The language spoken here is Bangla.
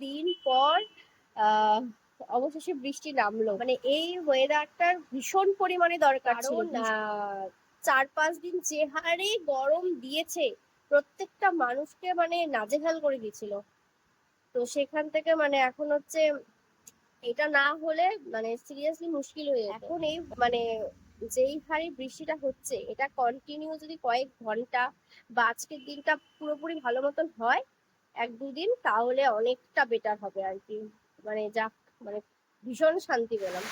দিন পর আহ অবশেষে বৃষ্টি নামলো। মানে এই ওয়েদারটার ভীষণ পরিমাণে দরকার ছিল। 4-5 দিন যে হারে গরম দিয়েছে, প্রত্যেকটা মানুষকে মানে নাজেহাল করে দিয়েছিল। তো সেখান থেকে মানে এখন হচ্ছে এটা না হলে মানে সিরিয়াসলি মুশকিল হয়ে যেত। এখন এই মানে যেই হারে বৃষ্টিটা হচ্ছে, এটা কন্টিনিউ যদি কয়েক ঘন্টা বা আজকের দিনটা পুরোপুরি ভালো মতন হয় 1-2 দিন, তাহলে অনেকটা বেটার হবে আর কি। মানে যা মানে ভীষণ শান্তি পেলাম।